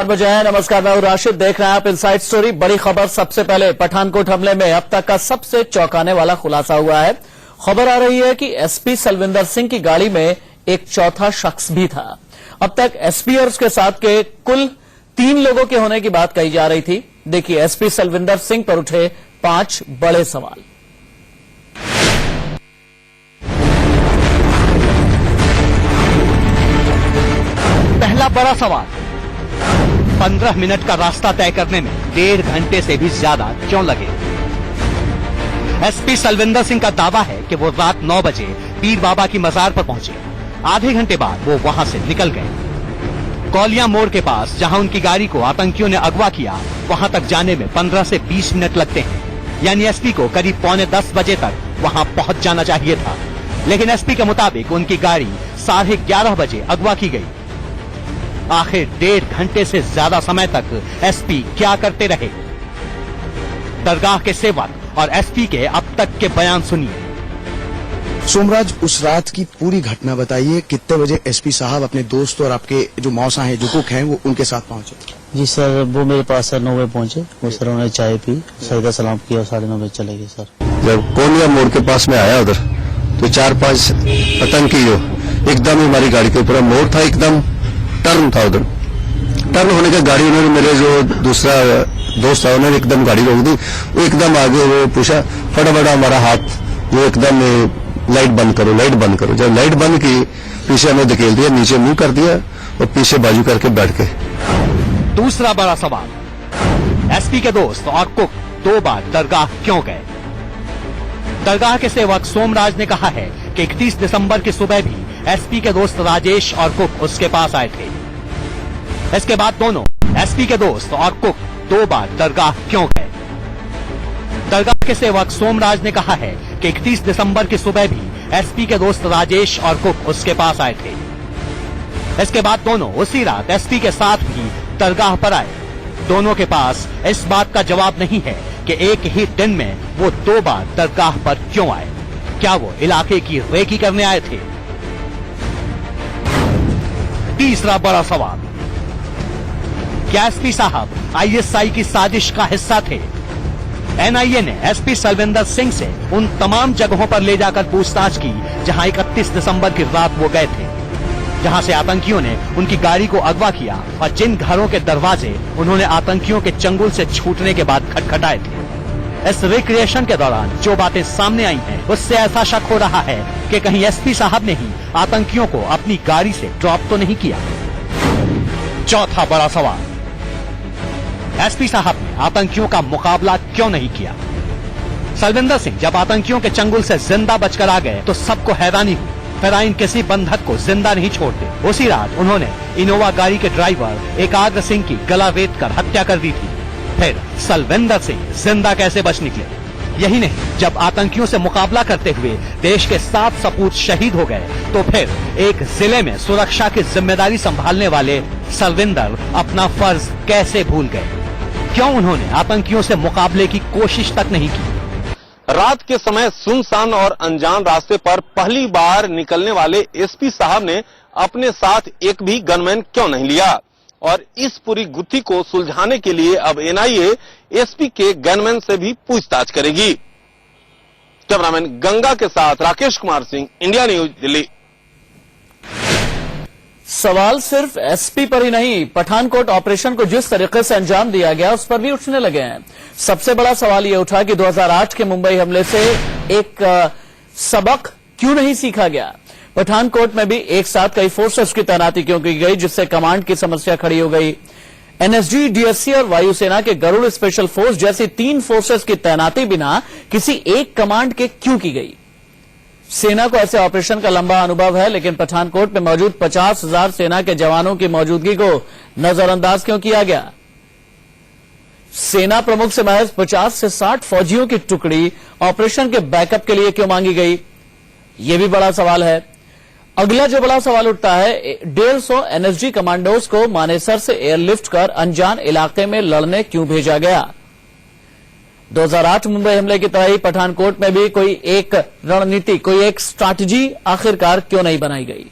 बजे हैं। नमस्कार, मैं हूं राशिद, देख रहे हैं आप इनसाइड स्टोरी। बड़ी खबर सबसे पहले, पठानकोट हमले में अब तक का सबसे चौंकाने वाला खुलासा हुआ है। खबर आ रही है कि एसपी सलविंदर सिंह की गाड़ी में एक चौथा शख्स भी था। अब तक एसपी और उसके साथ के कुल 3 लोगों के होने की बात कही जा रही थी। देखिए, एसपी सलविंदर सिंह पर उठे 5 बड़े सवाल। पहला बड़ा सवाल, 15 मिनट का रास्ता तय करने में 1.5 घंटे से भी ज्यादा क्यों लगे? एसपी सलविंदर सिंह का दावा है कि वो रात 9 बजे पीर बाबा की मजार पर पहुंचे। आधे घंटे बाद वो वहां से निकल गए। कौलिया मोड़ के पास जहां उनकी गाड़ी को आतंकियों ने अगवा किया, वहां तक जाने में 15 से 20 मिनट लगते हैं। यानी एसपी को करीब 9:45 बजे तक वहां पहुंच जाना चाहिए था। लेकिन एसपी के मुताबिक उनकी गाड़ी 11:30 बजे अगवा की गई। आखिर 1.5 घंटे से ज्यादा समय तक एसपी क्या करते रहे? दरगाह के सेवक और एसपी के अब तक के बयान सुनिए। सोमराज, उस रात की पूरी घटना बताइए। कितने बजे एसपी साहब अपने दोस्त और आपके जो मौसा हैं, जो कुक हैं, वो उनके साथ पहुंचे? जी सर, वो मेरे पास सर 9 बजे पहुंचे। वो सर उन्होंने चाय पी, सर सलाम किया और 9:30 बजे चले गए। सर जब कोलिया मोड़ के पास में आया उधर, तो 4-5 आतंकी जो एकदम हमारी गाड़ी के ऊपर, मोड़ था एकदम, टर्न था उधर। टर्न होने के गाड़ी उन्होंने, मेरे जो दूसरा दोस्त था, उन्होंने एकदम गाड़ी रोक दी। वो एकदम आगे वो पूछा, फटाफट हमारा हाथ, वो एकदम लाइट बंद करो, लाइट बंद करो। जब लाइट बंद की, पीछे हमें धकेल दिया, नीचे मुंह कर दिया और पीछे बाजू करके बैठ गए। दूसरा बड़ा सवाल, एसपी के दोस्त और कुक 2 बार दरगाह क्यों गए? दरगाह के सेवक सोमराज ने कहा है कि 31 दिसंबर की सुबह भी एसपी के दोस्त राजेश और कुक उसके पास आए थे। इसके बाद दोनों एसपी के दोस्त और कुक 2 बार दरगाह क्यों गए? दरगाह के सेवक सोमराज ने कहा है कि 31 दिसंबर की सुबह भी एसपी के दोस्त राजेश और कुक उसके पास आए थे। इसके बाद दोनों उसी रात एसपी के साथ भी दरगाह पर आए। दोनों के पास इस बात का जवाब नहीं है कि एक ही दिन में वो 2 बार दरगाह पर क्यों आए। क्या वो इलाके की रेकी करने आए थे? तीसरा बड़ा सवाल, क्या एसपी साहब आईएसआई की साजिश का हिस्सा थे? एनआईए ने एसपी सलविंदर सिंह से उन तमाम जगहों पर ले जाकर पूछताछ की जहां 31 दिसंबर की रात वो गए थे, जहां से आतंकियों ने उनकी गाड़ी को अगवा किया और जिन घरों के दरवाजे उन्होंने आतंकियों के चंगुल से छूटने के बाद खटखटाए थे। इस रिक्रिएशन के दौरान जो बातें सामने आई हैं, उससे ऐसा शक हो रहा है कि कहीं एसपी साहब ने ही आतंकियों को अपनी गाड़ी से ड्रॉप तो नहीं किया। चौथा बड़ा सवाल, एसपी साहब ने आतंकियों का मुकाबला क्यों नहीं किया? सलविंदर सिंह जब आतंकियों के चंगुल से जिंदा बचकर आ गए तो सबको हैरानी हुई। फिर किसी बंधक को जिंदा नहीं छोड़ते। उसी रात उन्होंने इनोवा गाड़ी के ड्राइवर एकाग्र सिंह की गला रेत कर हत्या कर दी थी। फिर सलविंदर सिंह जिंदा कैसे बच निकले? यही नहीं, जब आतंकियों से मुकाबला करते हुए देश के 7 सपूत शहीद हो गए, तो फिर एक जिले में सुरक्षा की जिम्मेदारी संभालने वाले सलविंदर अपना फर्ज कैसे भूल गए? क्यों उन्होंने आतंकियों से मुकाबले की कोशिश तक नहीं की? रात के समय सुनसान और अनजान रास्ते पर पहली बार निकलने वाले एसपी साहब ने अपने साथ एक भी गनमैन क्यों नहीं लिया? और इस पूरी गुत्थी को सुलझाने के लिए अब एनआईए एसपी के गनमैन से भी पूछताछ करेगी। कैमरामैन गंगा के साथ राकेश कुमार सिंह, इंडिया न्यूज, दिल्ली। सवाल सिर्फ एसपी पर ही नहीं, पठानकोट ऑपरेशन को जिस तरीके से अंजाम दिया गया उस पर भी उठने लगे हैं। सबसे बड़ा सवाल यह उठा कि 2008 के मुंबई हमले से एक सबक क्यों नहीं सीखा गया? पठानकोट में भी एक साथ कई फोर्सेस की तैनाती क्यों की गई, जिससे कमांड की समस्या खड़ी हो गई? एनएसजी, डीएससी और वायुसेना के गरुड़ स्पेशल फोर्स जैसी 3 फोर्सेस की तैनाती बिना किसी एक कमांड के क्यों की गई? सेना को ऐसे ऑपरेशन का लंबा अनुभव है, लेकिन पठानकोट में मौजूद 50,000 सेना के जवानों की मौजूदगी को नजरअंदाज क्यों किया गया? सेना प्रमुख से महज 50 से 60 फौजियों की टुकड़ी ऑपरेशन के बैकअप के लिए क्यों मांगी गई? यह भी बड़ा सवाल है। अगला जो बड़ा सवाल उठता है, 150 एनएसजी कमांडोज को मानेसर से एयरलिफ्ट कर अनजान इलाके में लड़ने क्यों भेजा गया? 2008 मुंबई हमले की तरह ही पठानकोट में भी कोई एक रणनीति, कोई एक स्ट्रैटेजी आखिरकार क्यों नहीं बनाई गई?